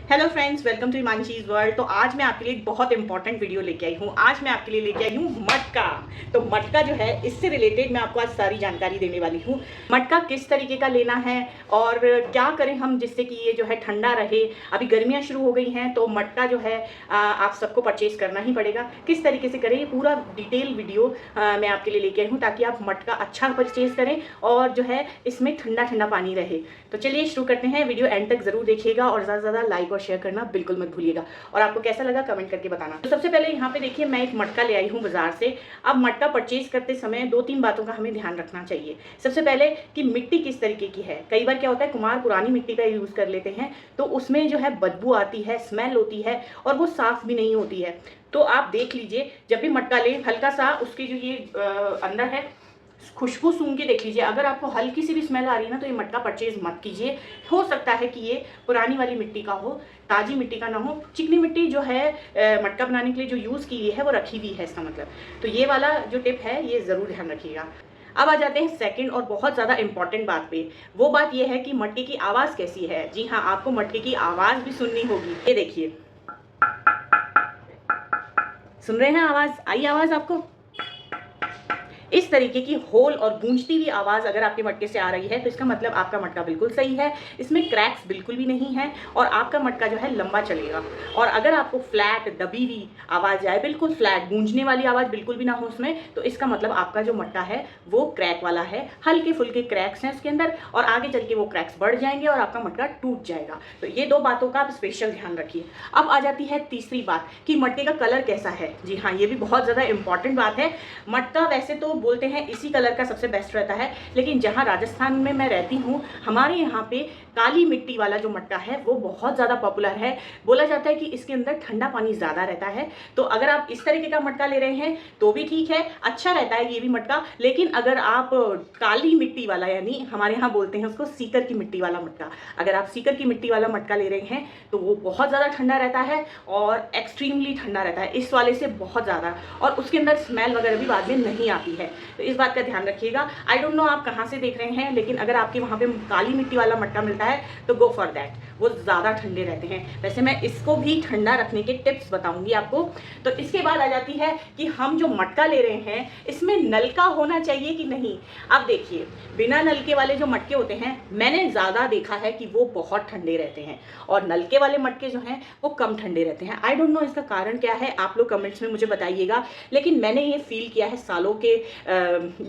Hello friends, welcome to Himanshi's world. तो आज मैं आपके लिए एक बहुत इंपॉर्टेंट वीडियो लेके आई हूँ। आज मैं आपके लिए लेके आई हूँ मटका। तो मटका जो है, इससे रिलेटेड मैं आपको आज सारी जानकारी देने वाली हूँ। मटका किस तरीके का लेना है और क्या करें हम जिससे कि ये जो है ठंडा रहे। अभी गर्मियाँ शुरू हो गई हैं तो मटका जो है आप सबको परचेज करना ही पड़ेगा। किस तरीके से करें, ये पूरा डिटेल वीडियो मैं आपके लिए लेके आई हूँ ताकि आप मटका अच्छा परचेज करें और जो है इसमें ठंडा ठंडा पानी रहे। तो चलिए शुरू करते हैं। वीडियो एंड तक जरूर देखिएगा और ज़्यादा से ज़्यादा लाइक शेयर करना बिल्कुल मत भूलिएगा। और आपको कैसा लगा कमेंट करके बताना। तो सबसे पहले यहाँ पे देखिए, मैं एक मटका ले आई हूँ बाजार से। अब मटका परचेज करते समय दो तीन बातों का हमें ध्यान रखना चाहिए। सबसे पहले कि मिट्टी किस तरीके की है। कई बार क्या होता है, कुम्हार पुरानी मिट्टी का यूज़ कर लेते हैं तो उसमें जो है बदबू आती है, स्मेल होती है और वो साफ़ भी नहीं होती है। तो आप देख लीजिए, जब भी मटका लें हल्का सा उसकी जो ये अंदर है खुशबू सूंघ के देख लीजिए। अगर आपको हल्की सी भी स्मेल आ रही है ना तो ये मटका परचेज मत कीजिए। हो सकता है कि ये पुरानी वाली मिट्टी का हो, ताज़ी मिट्टी का ना हो। चिकनी मिट्टी जो है मटका बनाने के लिए जो यूज़ की है वो रखी हुई है, इसका मतलब। तो ये वाला जो टिप है ये ज़रूर ध्यान रखिएगा। अब आ जाते हैं सेकंड और बहुत ज़्यादा इंपॉर्टेंट बात पे। वो बात ये है कि मटके की आवाज़ कैसी है। जी हाँ, आपको मटके की आवाज़ भी सुननी होगी। ये देखिए, सुन रहे हैं आवाज़? आई आवाज़ आपको? इस तरीके की होल और गूंजती हुई आवाज़ अगर आपके मटके से आ रही है तो इसका मतलब आपका मटका बिल्कुल सही है, इसमें क्रैक्स बिल्कुल भी नहीं है और आपका मटका जो है लंबा चलेगा। और अगर आपको फ्लैट दबी हुई आवाज़ आए, बिल्कुल फ्लैट गूंजने वाली आवाज़ बिल्कुल भी ना हो उसमें, तो इसका मतलब आपका जो मटका है वो क्रैक वाला है। हल्के फुल्के क्रैक्स हैं उसके अंदर और आगे चल के वो क्रैक्स बढ़ जाएंगे और आपका मटका टूट जाएगा। तो ये दो बातों का आप स्पेशल ध्यान रखिए। अब आ जाती है तीसरी बात कि मटके का कलर कैसा है। जी हाँ, ये भी बहुत ज़्यादा इंपॉर्टेंट बात है। मटका वैसे तो बोलते हैं इसी कलर का सबसे बेस्ट रहता है, लेकिन जहां राजस्थान में मैं रहती हूं हमारे यहाँ पे काली मिट्टी वाला जो मटका है वो बहुत ज़्यादा पॉपुलर है। बोला जाता है कि इसके अंदर ठंडा पानी ज़्यादा रहता है। तो अगर आप इस तरीके का मटका ले रहे हैं तो भी ठीक है, अच्छा रहता है ये भी मटका। लेकिन अगर आप काली मिट्टी वाला, यानी हमारे यहाँ बोलते हैं उसको सीकर की मिट्टी वाला मटका, अगर आप सीकर की मिट्टी वाला मटका ले रहे हैं तो वो बहुत ज़्यादा ठंडा रहता है और एक्सट्रीमली ठंडा रहता है, इस वाले से बहुत ज़्यादा। और उसके अंदर स्मेल वगैरह भी बाद में नहीं आती है। तो इस बात का ध्यान रखिएगा। आई डोंट नो आप कहाँ से देख रहे हैं, लेकिन अगर आपके वहाँ पे काली मिट्टी वाला मटका मिलता है तो गो फॉर दैट, वो ज़्यादा ठंडे रहते हैं। वैसे मैं इसको भी ठंडा रखने के टिप्स बताऊंगी आपको। तो इसके बाद आ जाती है कि हम जो मटका ले रहे हैं इसमें नलका होना चाहिए कि नहीं। अब देखिए, बिना नलके वाले जो मटके होते हैं मैंने ज़्यादा देखा है कि वो बहुत ठंडे रहते हैं और नलके वाले मटके जो हैं वो कम ठंडे रहते हैं। आई डोंट नो इसका कारण क्या है, आप लोग कमेंट्स में मुझे बताइएगा। लेकिन मैंने ये फील किया है सालों के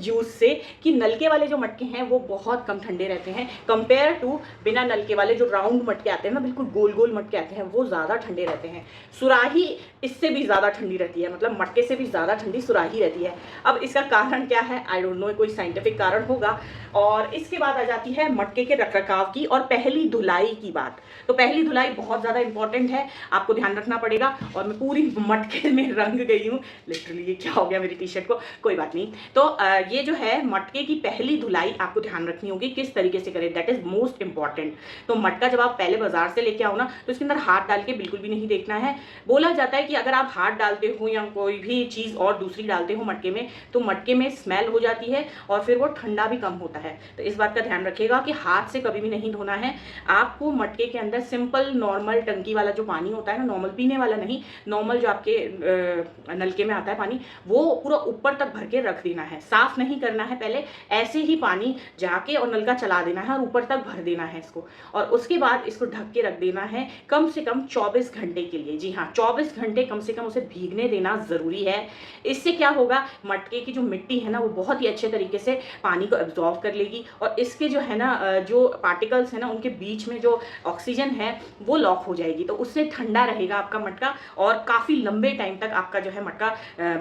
यूज़ से कि नलके वाले जो मटके हैं वो बहुत कम ठंडे रहते हैं कंपेयर टू बिना नलके वाले जो राउंड मटके आते हैं ना, बिल्कुल गोल गोल मटके आते हैं, वो ज़्यादा ठंडे रहते हैं। सुराही इससे भी ज़्यादा ठंडी रहती है, मतलब मटके से भी ज़्यादा ठंडी सुराही रहती है। अब इसका कारण क्या है, आई डोंट नो, कोई साइंटिफिक कारण होगा। और इसके बाद आ जाती है मटके के रखरखाव की और पहली धुलाई की बात। तो पहली धुलाई बहुत ज़्यादा इंपॉर्टेंट है, आपको ध्यान रखना पड़ेगा। और मैं पूरी मटके में रंग गई हूँ लिटरली। ये क्या हो गया मेरी टी शर्ट को, कोई बात नहीं। तो ये जो है मटके की पहली धुलाई आपको ध्यान रखनी होगी, किस तरीके से करें, दैट इज मोस्ट इंपॉर्टेंट। तो मटका जब आप पहले बाजार से लेके आओ ना तो इसके अंदर हाथ डाल के बिल्कुल भी नहीं देखना है। बोला जाता है कि अगर आप हाथ डालते हो या कोई भी चीज़ और दूसरी डालते हो मटके में तो मटके में स्मेल हो जाती है और फिर वो ठंडा भी कम होता है। तो इस बात का ध्यान रखिएगा कि हाथ से कभी भी नहीं धोना है। आपको मटके के अंदर सिंपल नॉर्मल टंकी वाला जो पानी होता है ना, नॉर्मल पीने वाला नहीं, नॉर्मल जो आपके नलके में आता है पानी, वो पूरा ऊपर तक भर के रख देना है। साफ नहीं करना है, पहले ऐसे ही पानी जाके और नलका चला देना है और ऊपर तक भर देना है इसको। और उसके बाद इसको ढक के रख देना है कम से कम 24 घंटे के लिए। जी हाँ, 24 घंटे कम से कम उसे भीगने देना ज़रूरी है। इससे क्या होगा, मटके की जो मिट्टी है ना वो बहुत ही अच्छे तरीके से पानी को एब्जॉर्व कर लेगी और इसके जो है ना जो पार्टिकल्स हैं ना उनके बीच में जो ऑक्सीजन है वो लॉक हो जाएगी। तो उससे ठंडा रहेगा आपका मटका और काफ़ी लंबे टाइम तक आपका जो है मटका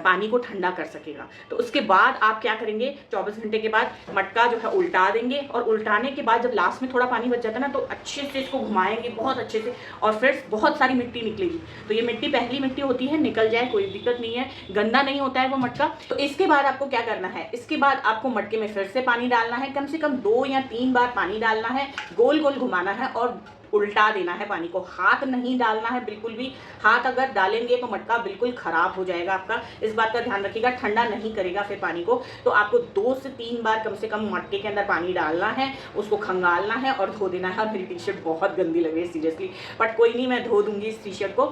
पानी को ठंडा कर सकेगा। तो उसके बाद आप क्या करेंगे, 24 घंटे के बाद मटका जो है उल्टा देंगे और उल्टाने के बाद जब लास्ट में थोड़ा पानी बच जाता है ना तो अच्छे से इसको घुमाएंगे बहुत अच्छे से और फिर बहुत सारी मिट्टी निकलेगी। तो ये मिट्टी पहली मिट्टी होती है, निकल जाए कोई दिक्कत नहीं है, गंदा नहीं होता है वो मटका। तो इसके बाद आपको क्या करना है, इसके बाद आपको मटके में फिर से पानी डालना है, कम से कम 2 या 3 बार पानी डालना है, गोल गोल घुमाना है और उल्टा देना है पानी को, हाथ नहीं डालना है बिल्कुल भी। हाथ अगर डालेंगे तो मटका बिल्कुल ख़राब हो जाएगा आपका, इस बात का ध्यान रखिएगा। ठंडा नहीं करेगा फिर पानी को। तो आपको 2 से 3 बार कम से कम मटके के अंदर पानी डालना है, उसको खंगालना है और धो देना है। और मेरी टी शर्ट बहुत गंदी लग रही है सीरियसली, बट कोई नहीं, मैं धो दूंगी इस टी शर्ट को।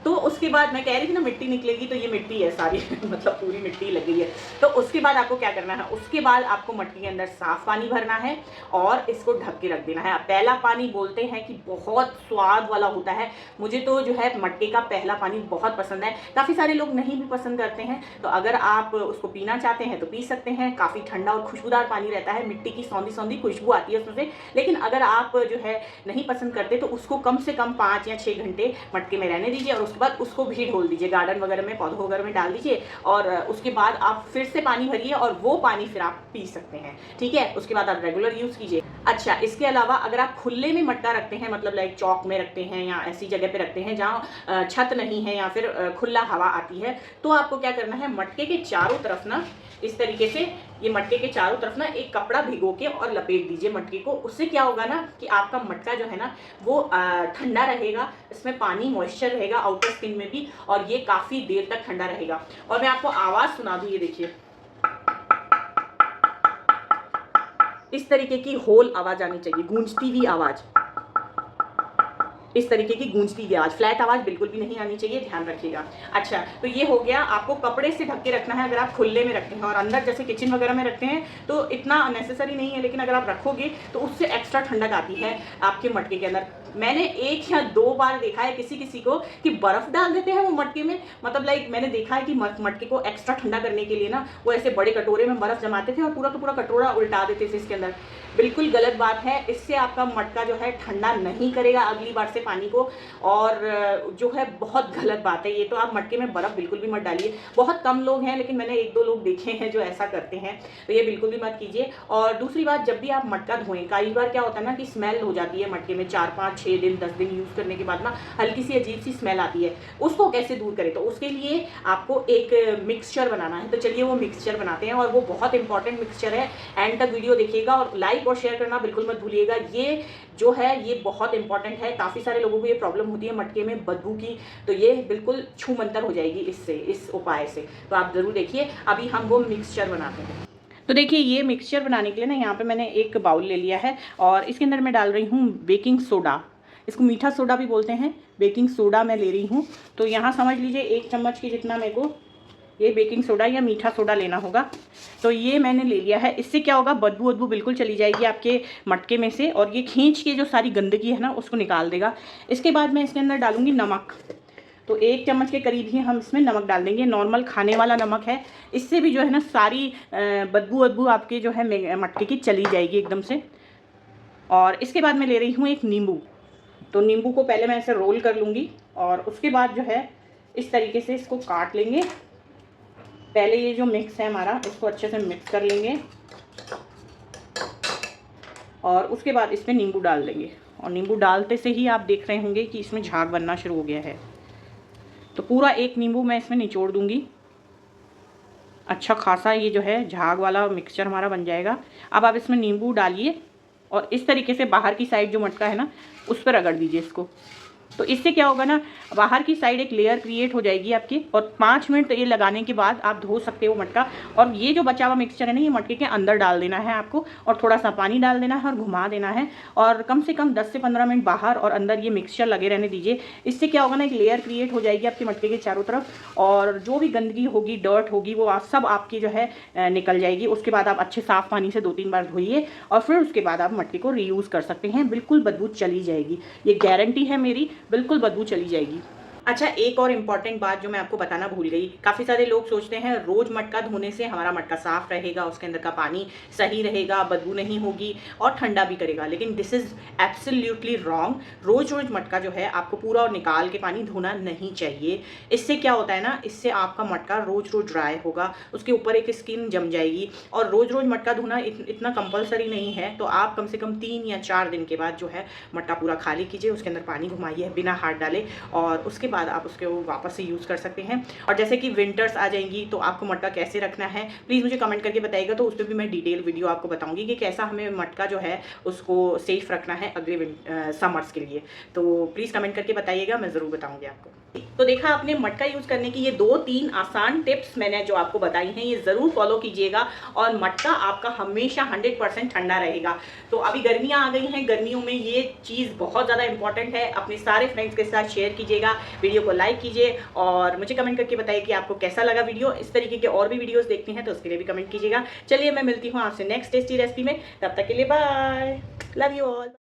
तो उसके बाद मैं कह रही थी ना मिट्टी निकलेगी, तो ये मिट्टी है सारी मतलब पूरी मिट्टी लग गई है। तो उसके बाद आपको क्या करना है, उसके बाद आपको मटके के अंदर साफ पानी भरना है और इसको ढक के रख देना है। पहला पानी बोलते हैं कि बहुत स्वाद वाला होता है, मुझे तो जो है मटके का पहला पानी बहुत पसंद है। काफ़ी सारे लोग नहीं भी पसंद करते हैं, तो अगर आप उसको पीना चाहते हैं तो पी सकते हैं। काफ़ी ठंडा और खुशबूदार पानी रहता है, मिट्टी की सौंधी सौंधी खुशबू आती है उसमें से। लेकिन अगर आप जो है नहीं पसंद करते तो उसको कम से कम 5 या 6 घंटे मटके में रहने दीजिए और उसके बाद उसको भी ढोल दीजिए, गार्डन वगैरह में, पौधों वगैरह में डाल दीजिए। और उसके बाद आप फिर से पानी भरिए और वो पानी फिर आप पी सकते हैं, ठीक है। उसके बाद आप रेगुलर यूज़ कीजिए। अच्छा, इसके अलावा अगर आप खुले में मटका रखते हैं, मतलब लाइक चौक में रखते हैं या ऐसी जगह पे रखते हैं जहाँ छत नहीं है या फिर खुला हवा आती है, तो आपको क्या करना है, मटके के चारों तरफ ना इस तरीके से, ये मटके के चारों तरफ ना एक कपड़ा भिगो के और लपेट दीजिए मटके को। उससे क्या होगा ना कि आपका मटका जो है ना वो ठंडा रहेगा, इसमें पानी मॉइस्चर रहेगा आउटर स्किन में भी, और ये काफ़ी देर तक ठंडा रहेगा। और मैं आपको आवाज़ सुना दूँ, ये देखिए, इस तरीके की होल आवाज़ आनी चाहिए, गूंजती हुई आवाज़, इस तरीके की गूंजती हुई आवाज़, फ्लैट आवाज़ बिल्कुल भी नहीं आनी चाहिए, ध्यान रखिएगा। अच्छा, तो ये हो गया। आपको कपड़े से ढक के रखना है अगर आप खुले में रखते हैं, और अंदर जैसे किचन वगैरह में रखते हैं तो इतना नेसेसरी नहीं है, लेकिन अगर आप रखोगे तो उससे एक्स्ट्रा ठंडक आती है आपके मटके के अंदर। मैंने 1 या 2 बार देखा है किसी को कि बर्फ़ डाल देते हैं वो मटके में, मतलब लाइक मैंने देखा है कि मटके को एक्स्ट्रा ठंडा करने के लिए ना वो ऐसे बड़े कटोरे में बर्फ़ जमाते थे और पूरा का पूरा कटोरा उल्टा देते थे इसके अंदर। बिल्कुल गलत बात है, इससे आपका मटका जो है ठंडा नहीं करेगा अगली बार से पानी को, और जो है बहुत गलत बात है ये। तो आप मटके में बर्फ़ बिल्कुल भी मत डालिए। बहुत कम लोग हैं, लेकिन मैंने 1-2 लोग देखे हैं जो ऐसा करते हैं, तो ये बिल्कुल भी मत कीजिए। और दूसरी बात, जब भी आप मटका धोएं, कई बार क्या होता है ना कि स्मेल हो जाती है मटके में, 4-5-6 दिन 10 दिन यूज़ करने के बाद ना हल्की सी अजीब सी स्मेल आती है। उसको कैसे दूर करें, तो उसके लिए आपको एक मिक्सचर बनाना है। तो चलिए वो मिक्सचर बनाते हैं, और वो बहुत इंपॉर्टेंट मिक्सचर है। एंड तक वीडियो देखिएगा और लाइक और शेयर करना बिल्कुल मत भूलिएगा। ये जो है ये बहुत इंपॉर्टेंट है। काफ़ी सारे लोगों को ये प्रॉब्लम होती है मटके में बदबू की, तो ये बिल्कुल छू मंतर हो जाएगी इससे, इस उपाय से। तो आप ज़रूर देखिए। अभी हम वो मिक्सचर बनाते हैं। तो देखिए, ये मिक्सचर बनाने के लिए ना यहाँ पे मैंने एक बाउल ले लिया है और इसके अंदर मैं डाल रही हूँ बेकिंग सोडा। इसको मीठा सोडा भी बोलते हैं, बेकिंग सोडा मैं ले रही हूँ। तो यहाँ समझ लीजिए 1 चम्मच के जितना मेरे को ये बेकिंग सोडा या मीठा सोडा लेना होगा। तो ये मैंने ले लिया है। इससे क्या होगा, बदबू वदबू बिल्कुल चली जाएगी आपके मटके में से, और ये खींच के जो सारी गंदगी है ना उसको निकाल देगा। इसके बाद मैं इसके अंदर डालूँगी नमक। तो 1 चम्मच के करीब ही हम इसमें नमक डाल देंगे, नॉर्मल खाने वाला नमक है। इससे भी जो है ना सारी बदबू वदबू आपके जो है मटके की चली जाएगी एकदम से। और इसके बाद मैं ले रही हूँ एक नींबू। तो नींबू को पहले मैं ऐसे रोल कर लूँगी और उसके बाद जो है इस तरीके से इसको काट लेंगे। पहले ये जो मिक्स है हमारा, इसको अच्छे से मिक्स कर लेंगे और उसके बाद इसमें नींबू डाल देंगे। और नींबू डालते से ही आप देख रहे होंगे कि इसमें झाग बनना शुरू हो गया है। तो पूरा 1 नींबू मैं इसमें निचोड़ दूँगी। अच्छा खासा ये जो है झाग वाला मिक्सचर हमारा बन जाएगा। अब आप इसमें नींबू डालिए और इस तरीके से बाहर की साइड जो मटका है ना उस पर रगड़ दीजिए इसको। तो इससे क्या होगा ना, बाहर की साइड एक लेयर क्रिएट हो जाएगी आपकी, और 5 मिनट ये लगाने के बाद आप धो सकते हो मटका। और ये जो बचा हुआ मिक्सचर है ना, ये मटके के अंदर डाल देना है आपको, और थोड़ा सा पानी डाल देना है और घुमा देना है, और कम से कम 10 से 15 मिनट बाहर और अंदर ये मिक्सचर लगे रहने दीजिए। इससे क्या होगा ना, एक लेयर क्रिएट हो जाएगी आपके मटके के चारों तरफ, और जो भी गंदगी होगी, डर्ट होगी, वो सब आपकी जो है निकल जाएगी। उसके बाद आप अच्छे साफ़ पानी से 2-3 बार धोइए और फिर उसके बाद आप मटके को रीयूज़ कर सकते हैं। बिल्कुल बदबू चली जाएगी, ये गारंटी है मेरी, बिल्कुल बदबू चली जाएगी। अच्छा, एक और इम्पॉर्टेंट बात जो मैं आपको बताना भूल गई। काफ़ी सारे लोग सोचते हैं रोज़ मटका धोने से हमारा मटका साफ़ रहेगा, उसके अंदर का पानी सही रहेगा, बदबू नहीं होगी और ठंडा भी करेगा, लेकिन दिस इज़ एब्सोल्युटली रॉन्ग। रोज़ मटका जो है आपको पूरा और निकाल के पानी धोना नहीं चाहिए। इससे क्या होता है ना, इससे आपका मटका रोज़ ड्राई होगा, उसके ऊपर एक स्किन जम जाएगी। और रोज़ मटका धोना इतना कंपलसरी नहीं है, तो आप कम से कम 3 या 4 दिन के बाद जो है मटका पूरा खाली कीजिए, उसके अंदर पानी घुमाइए बिना हाथ डाले, और उसके बाद आप उसको वापस से यूज़ कर सकते हैं। और जैसे कि विंटर्स आ जाएंगी तो आपको मटका कैसे रखना है प्लीज़ मुझे कमेंट करके बताइएगा, तो उस पर भी मैं डिटेल वीडियो आपको बताऊँगी कि कैसा हमें मटका जो है उसको सेफ रखना है अगले समर्स के लिए। तो प्लीज़ कमेंट करके बताइएगा, मैं ज़रूर बताऊँगी आपको। तो देखा आपने मटका यूज़ करने की ये 2-3 आसान टिप्स मैंने जो आपको बताई हैं, ये ज़रूर फॉलो कीजिएगा और मटका आपका हमेशा 100% ठंडा रहेगा। तो अभी गर्मियाँ आ गई हैं, गर्मियों में ये चीज़ बहुत ज़्यादा इंपॉर्टेंट है। अपने सारे फ्रेंड्स के साथ शेयर कीजिएगा, वीडियो को लाइक कीजिए और मुझे कमेंट करके बताइए कि आपको कैसा लगा वीडियो। इस तरीके के और भी वीडियोज़ देखते हैं तो उसके लिए भी कमेंट कीजिएगा। चलिए मैं मिलती हूँ आपसे नेक्स्ट टेस्टी रेसिपी में, तब तक के लिए बाय, लव यू ऑल।